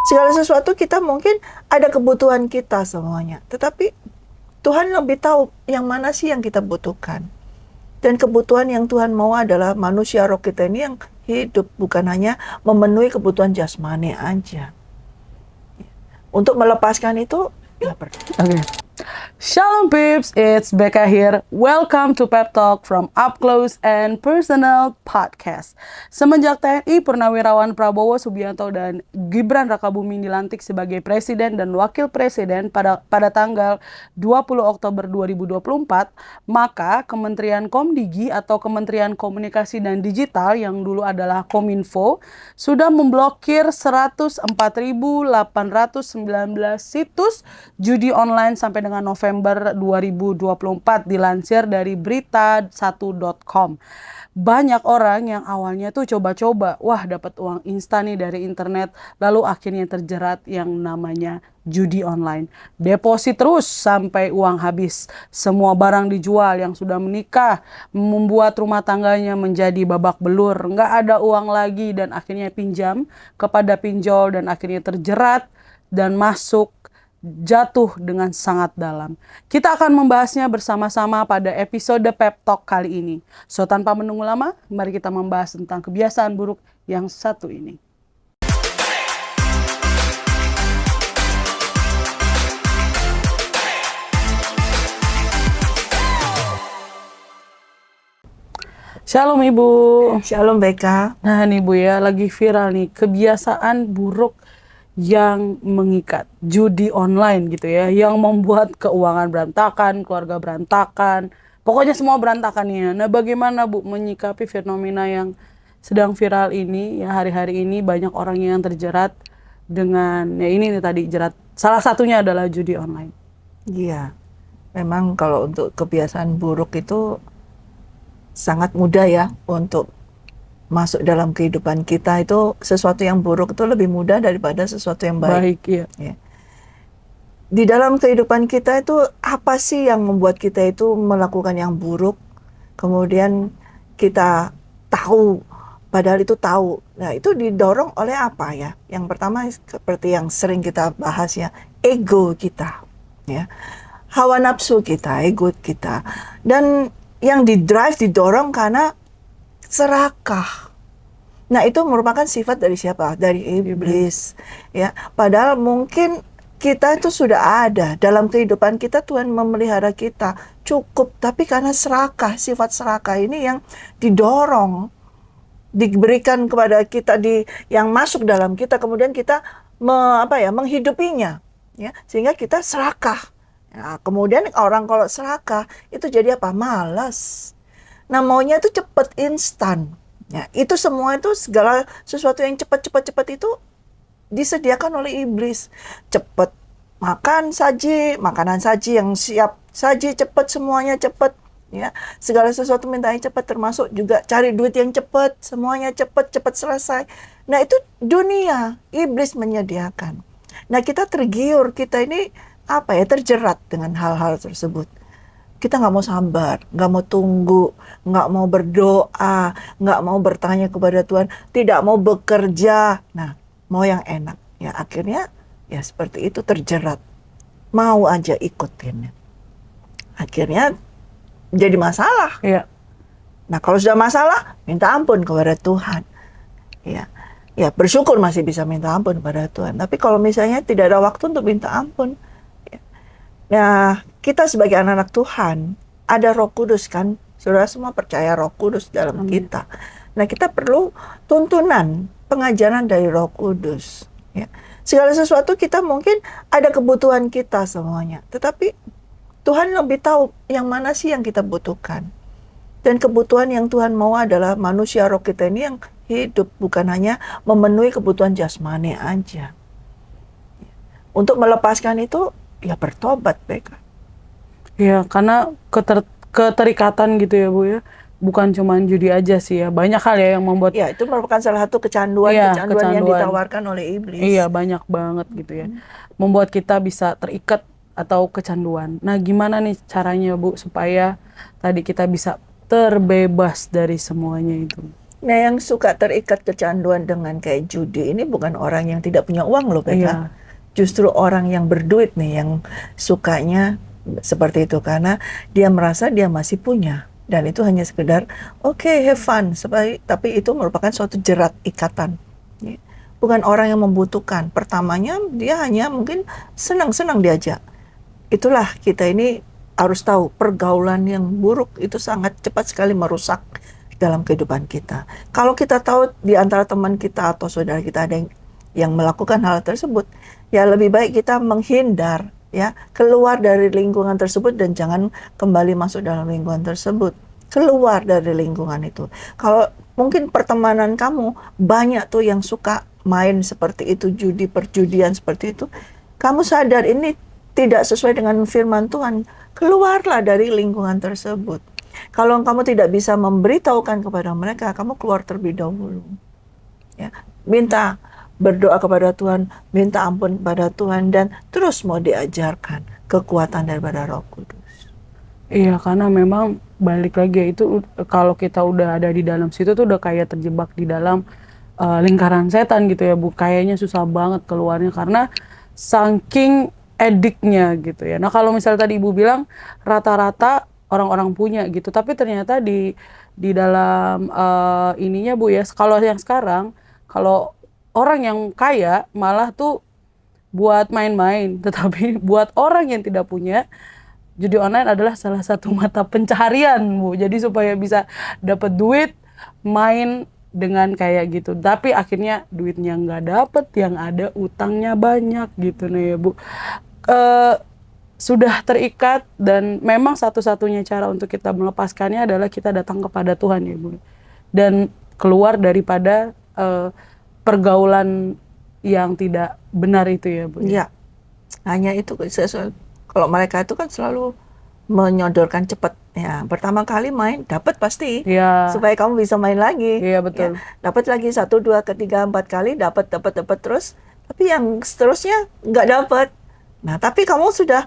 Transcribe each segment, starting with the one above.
Segala sesuatu kita mungkin ada kebutuhan kita semuanya. Tetapi Tuhan lebih tahu yang mana sih yang kita butuhkan. Dan kebutuhan yang Tuhan mau adalah manusia roh kita ini yang hidup, bukan hanya memenuhi kebutuhan jasmani aja. Untuk melepaskan itu, ya perlu. Okay. Shalom peeps, it's Becca here. Welcome to Pep Talk from Up Close and Personal Podcast. Semenjak TNI Purnawirawan Prabowo Subianto dan Gibran Rakabuming dilantik sebagai presiden dan wakil presiden pada tanggal 20 Oktober 2024, maka Kementerian Komdigi atau Kementerian Komunikasi dan Digital yang dulu adalah Kominfo sudah memblokir 104.819 situs judi online sampai dengan November 2024, dilansir dari berita1.com. Banyak orang yang awalnya tuh coba-coba, wah dapat uang instan nih dari internet, lalu akhirnya terjerat yang namanya judi online. Deposit terus sampai uang habis. Semua barang dijual, yang sudah menikah, membuat rumah tangganya menjadi babak belur. Nggak ada uang lagi dan akhirnya pinjam kepada pinjol dan akhirnya terjerat dan jatuh dengan sangat dalam. Kita akan membahasnya bersama-sama pada episode Pep Talk kali ini. So tanpa menunggu lama, mari kita membahas tentang kebiasaan buruk yang satu ini. Shalom Ibu. Shalom Becca. Nah nih Bu ya, lagi viral nih kebiasaan buruk yang mengikat, judi online gitu ya, yang membuat keuangan berantakan, keluarga berantakan, pokoknya semua berantakan ya. Nah bagaimana Bu menyikapi fenomena yang sedang viral ini ya, hari-hari ini banyak orang yang terjerat dengan ya ini nih tadi jerat, salah satunya adalah judi online. Iya, memang kalau untuk kebiasaan buruk itu sangat mudah ya untuk masuk dalam kehidupan kita. Itu sesuatu yang buruk itu lebih mudah daripada sesuatu yang baik. Iya. Ya. Di dalam kehidupan kita itu apa sih yang membuat kita itu melakukan yang buruk? Kemudian kita tahu, padahal itu tahu. Nah itu didorong oleh apa ya? Yang pertama seperti yang sering kita bahas ya, ego kita, ya, hawa nafsu kita, ego kita, dan yang didorong karena serakah. Nah itu merupakan sifat dari siapa? Dari iblis. Ya, padahal mungkin kita itu sudah ada dalam kehidupan kita, Tuhan memelihara kita cukup, tapi karena serakah, sifat serakah ini yang didorong, diberikan kepada kita, yang masuk dalam kita, kemudian kita menghidupinya, ya, sehingga kita serakah. Nah, kemudian orang kalau serakah itu jadi apa? Malas. Nah maunya itu cepat, instan. Ya, itu semua itu segala sesuatu yang cepat itu disediakan oleh iblis. Cepat makan saji, makanan saji yang siap saji, cepat, semuanya cepat. Ya, segala sesuatu mintanya cepat, termasuk juga cari duit yang cepat, semuanya cepat selesai. Nah itu dunia, iblis menyediakan. Nah kita tergiur, kita ini terjerat dengan hal-hal tersebut. Kita nggak mau sabar, nggak mau tunggu, nggak mau berdoa, nggak mau bertanya kepada Tuhan, tidak mau bekerja. Nah, mau yang enak. Ya akhirnya ya seperti itu, terjerat. Mau aja ikutin. Akhirnya jadi masalah. Iya. Nah kalau sudah masalah, minta ampun kepada Tuhan. Ya bersyukur masih bisa minta ampun kepada Tuhan. Tapi kalau misalnya tidak ada waktu untuk minta ampun, nah, kita sebagai anak-anak Tuhan, ada Roh Kudus kan? Saudara semua percaya Roh Kudus dalam kita. Nah, kita perlu tuntunan, pengajaran dari Roh Kudus. Ya. Segala sesuatu kita mungkin ada kebutuhan kita semuanya. Tetapi Tuhan lebih tahu yang mana sih yang kita butuhkan. Dan kebutuhan yang Tuhan mau adalah manusia roh kita ini yang hidup, bukan hanya memenuhi kebutuhan jasmani aja. Untuk melepaskan itu, ya bertobat, Becca. Ya, karena keterikatan gitu ya Bu ya. Bukan cuma judi aja sih ya. Banyak hal ya yang membuat. Ya, itu merupakan salah satu kecanduan yang ditawarkan oleh iblis. Iya, banyak banget gitu ya. Membuat kita bisa terikat atau kecanduan. Nah, gimana nih caranya Bu supaya tadi kita bisa terbebas dari semuanya itu? Nah, yang suka terikat kecanduan dengan kayak judi ini bukan orang yang tidak punya uang loh, Beka. Iya, Justru orang yang berduit nih yang sukanya seperti itu karena dia merasa dia masih punya dan itu hanya sekedar oke, have fun, tapi itu merupakan suatu jerat ikatan. Ya. Bukan orang yang membutuhkan. Pertamanya dia hanya mungkin senang-senang diajak. Itulah kita ini harus tahu pergaulan yang buruk itu sangat cepat sekali merusak dalam kehidupan kita. Kalau kita tahu di antara teman kita atau saudara kita ada yang melakukan hal tersebut, ya lebih baik kita menghindar, ya, keluar dari lingkungan tersebut dan jangan kembali masuk dalam lingkungan tersebut. Keluar dari lingkungan itu. Kalau mungkin pertemanan kamu banyak tuh yang suka main seperti itu, judi, perjudian seperti itu, kamu sadar ini tidak sesuai dengan firman Tuhan, keluarlah dari lingkungan tersebut. Kalau kamu tidak bisa memberitahukan kepada mereka, kamu keluar terlebih dahulu. Ya, minta berdoa kepada Tuhan, minta ampun kepada Tuhan, dan terus mau diajarkan kekuatan daripada Roh Kudus. iya, karena memang balik lagi ya, itu kalau kita udah ada di dalam situ tuh udah kayak terjebak di dalam lingkaran setan gitu ya Bu. Kayaknya susah banget keluarnya karena saking ediknya gitu ya. Nah kalau misalnya tadi Ibu bilang rata-rata orang-orang punya gitu, tapi ternyata di dalam ininya Bu ya, kalau yang sekarang, kalau orang yang kaya malah tuh buat main-main, tetapi buat orang yang tidak punya, judi online adalah salah satu mata pencaharian, Bu. Jadi supaya bisa dapat duit, main dengan kayak gitu. Tapi akhirnya duitnya nggak dapet, yang ada utangnya banyak gitu nih ya, Bu. Eh, sudah terikat dan memang satu-satunya cara untuk kita melepaskannya adalah kita datang kepada Tuhan ya, Bu. Dan keluar daripada pergaulan yang tidak benar itu ya, Bu. Ya, hanya itu. Kalau mereka itu kan selalu menyodorkan cepat. Ya, pertama kali main dapat pasti, Iya, supaya kamu bisa main lagi. iya Ya, betul. dapat lagi 1, 2, 3, 4 kali dapat terus. Tapi yang seterusnya nggak dapat. Nah, tapi kamu sudah,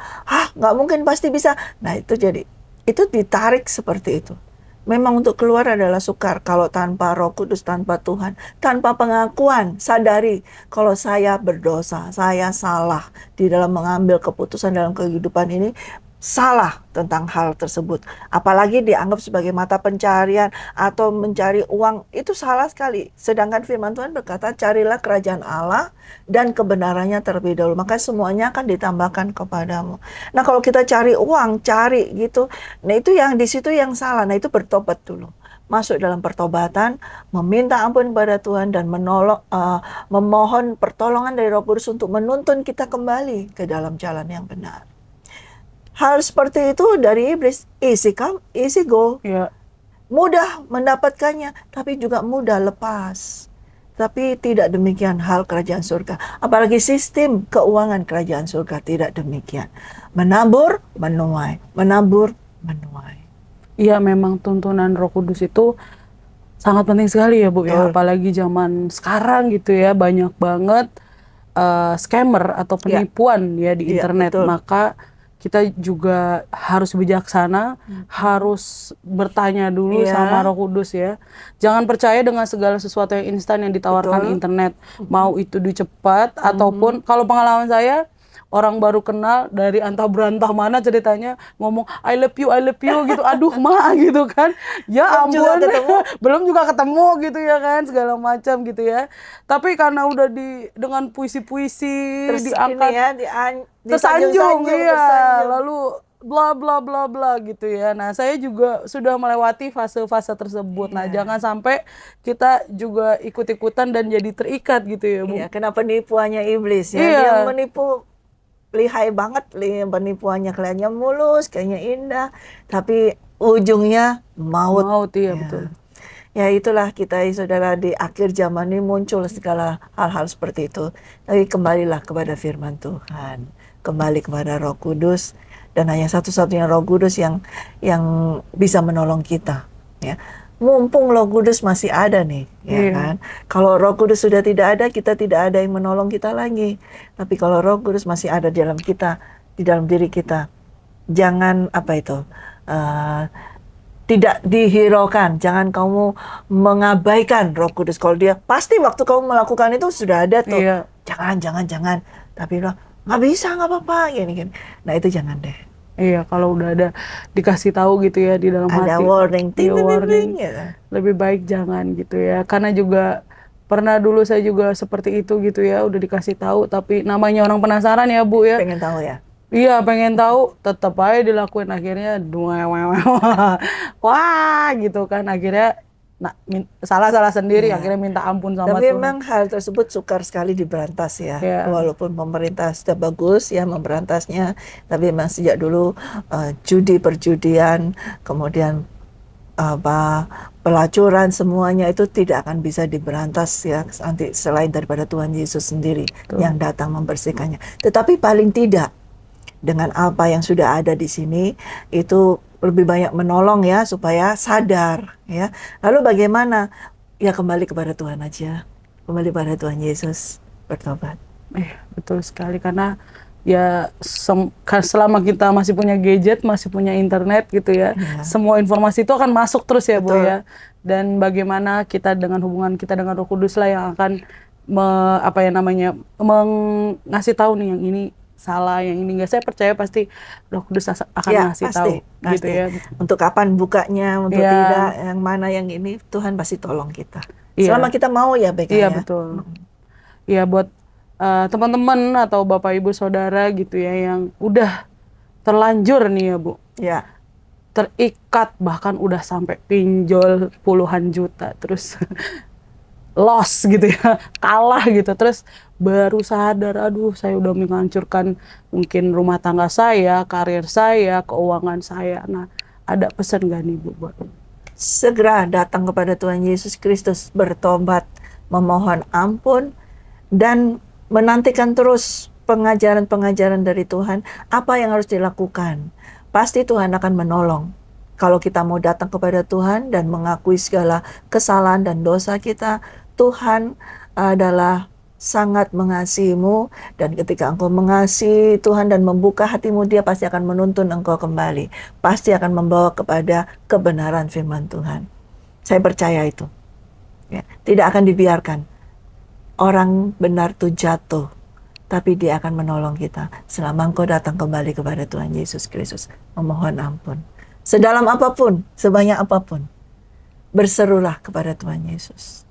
nggak mungkin pasti bisa. Nah, itu ditarik seperti itu. Memang untuk keluar adalah sukar kalau tanpa Roh Kudus, tanpa Tuhan, tanpa pengakuan, sadari kalau saya berdosa, saya salah di dalam mengambil keputusan dalam kehidupan ini, salah tentang hal tersebut. Apalagi dianggap sebagai mata pencarian atau mencari uang, itu salah sekali. Sedangkan firman Tuhan berkata, carilah kerajaan Allah dan kebenarannya terlebih dahulu, maka semuanya akan ditambahkan kepadamu. Nah, kalau kita cari uang, cari gitu, nah itu yang di situ yang salah. Nah, itu bertobat dulu. Masuk dalam pertobatan, meminta ampun kepada Tuhan dan memohon pertolongan dari Roh Kudus untuk menuntun kita kembali ke dalam jalan yang benar. Hal seperti itu dari iblis, easy come, easy go. Ya, Mudah mendapatkannya, tapi juga mudah lepas. Tapi tidak demikian hal kerajaan surga. Apalagi sistem keuangan kerajaan surga tidak demikian. Menabur, menuai. Menabur, menuai. iya memang tuntunan Roh Kudus itu sangat penting sekali ya Bu ya, Betul. apalagi zaman sekarang gitu ya, banyak banget scammer atau Ya, penipuan ya di iya, internet. betul. Maka kita juga harus bijaksana, harus bertanya dulu sama Iya, Roh Kudus ya. Jangan percaya dengan segala sesuatu yang instan yang ditawarkan betul. internet. Mau itu di cepat ataupun kalau pengalaman saya, orang baru kenal dari antah berantah mana ceritanya ngomong I love you gitu. Aduh, Ma gitu kan. Ya Belum juga ampun. ketemu. Belum juga ketemu gitu ya kan, segala macam gitu ya. Tapi karena udah dengan puisi-puisi Terus ini diangkat, ya, tersanjung, disanjung-sanjung, iya, tersanjung. lalu bla bla bla bla gitu ya. Nah, saya juga sudah melewati fase-fase tersebut. Nah, Iya. jangan sampai kita juga ikut-ikutan dan jadi terikat gitu ya, Bu. Iya, kena penipuannya iblis ya. Dia Iya, menipu lihai banget, penipuannya kelihatannya mulus, kayaknya indah, tapi ujungnya maut. maut iya Ya. betul. Ya, itulah kita saudara, di akhir zaman ini muncul segala hal-hal seperti itu. Tapi kembalilah kepada firman Tuhan, kembali kepada Roh Kudus, dan hanya satu-satunya Roh Kudus yang bisa menolong kita. Ya, mumpung Roh Kudus masih ada nih, ya Iya. kan. Kalau Roh Kudus sudah tidak ada, kita tidak ada yang menolong kita lagi. Tapi kalau Roh Kudus masih ada di dalam kita, di dalam diri kita, jangan apa itu. tidak dihiraukan. Jangan kamu mengabaikan Roh Kudus. Kalau dia pasti waktu kamu melakukan itu sudah ada tuh. Iya. Jangan. Tapi bilang nggak bisa, nggak apa-apa, gini. Nah itu jangan deh. Iya, kalau udah ada dikasih tahu gitu ya di dalam Ada hati. warning, ting, Iya, ting, ting, warning. ting, gitu. Lebih baik jangan gitu ya. Karena juga pernah dulu saya juga seperti itu gitu ya, udah dikasih tahu tapi namanya orang penasaran ya Bu ya. Pengen tahu ya. Iya, pengen tahu, tetap aja dilakuin akhirnya wah gitu kan akhirnya salah sendiri Iya. akhirnya minta ampun sama Tapi Tuhan. memang hal tersebut sukar sekali diberantas ya. Ya. Walaupun pemerintah sudah bagus ya memberantasnya, tapi memang sejak dulu perjudian, kemudian pelacuran semuanya itu tidak akan bisa diberantas ya nanti selain daripada Tuhan Yesus sendiri yang datang membersihkannya. Tetapi paling tidak dengan apa yang sudah ada di sini itu lebih banyak menolong ya supaya sadar ya. Lalu bagaimana? Ya kembali kepada Tuhan aja. Kembali pada Tuhan Yesus, bertobat. Betul sekali karena ya selama kita masih punya gadget, masih punya internet gitu ya, semua informasi itu akan masuk terus ya Bu ya. Dan bagaimana kita dengan hubungan kita dengan Roh Kudus lah yang akan ngasih tahu nih yang ini salah, yang ini enggak. Saya percaya pasti Roh Kudus akan ngasih tahu gitu ya. Untuk kapan bukanya, untuk tidak, yang mana yang ini Tuhan pasti tolong kita. Selama kita mau ya baik Iya betul. Iya buat teman-teman atau Bapak Ibu Saudara gitu ya yang udah terlanjur nih ya Bu. Ya. Terikat bahkan udah sampai pinjol puluhan juta terus loss gitu ya, kalah gitu, terus baru sadar, aduh saya udah menghancurkan mungkin rumah tangga saya, karir saya, keuangan saya. Nah, ada pesan gak nih Bu buat segera datang kepada Tuhan Yesus Kristus, bertobat, memohon ampun, dan menantikan terus pengajaran-pengajaran dari Tuhan, apa yang harus dilakukan. Pasti Tuhan akan menolong. Kalau kita mau datang kepada Tuhan dan mengakui segala kesalahan dan dosa kita, Tuhan adalah sangat mengasihimu, dan ketika engkau mengasihi Tuhan dan membuka hatimu, Dia pasti akan menuntun engkau kembali. Pasti akan membawa kepada kebenaran firman Tuhan. Saya percaya itu. Ya, tidak akan dibiarkan orang benar itu jatuh, tapi Dia akan menolong kita selama engkau datang kembali kepada Tuhan Yesus Kristus, memohon ampun. Sedalam apapun, sebanyak apapun, berserulah kepada Tuhan Yesus.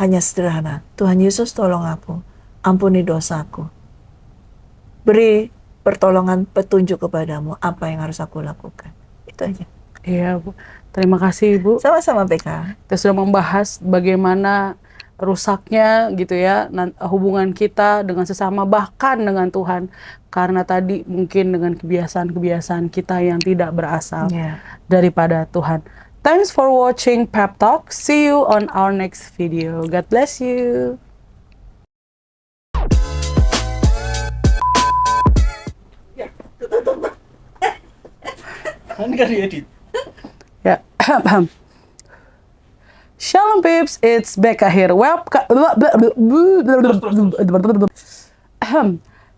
Hanya sederhana, Tuhan Yesus tolong aku, ampuni dosaku. Beri pertolongan petunjuk kepadamu, apa yang harus aku lakukan. Itu aja. Iya Bu, terima kasih Bu. Sama-sama BK. Kita sudah membahas bagaimana rusaknya gitu ya hubungan kita dengan sesama bahkan dengan Tuhan karena tadi mungkin dengan kebiasaan-kebiasaan kita yang tidak berasal daripada Tuhan. Thanks for watching Pep Talk. See you on our next video. God bless you. Ya. Shalom Pips, it's Becca here.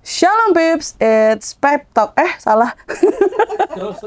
Shalom Pips, it's Pep Talk. Salah. Terus.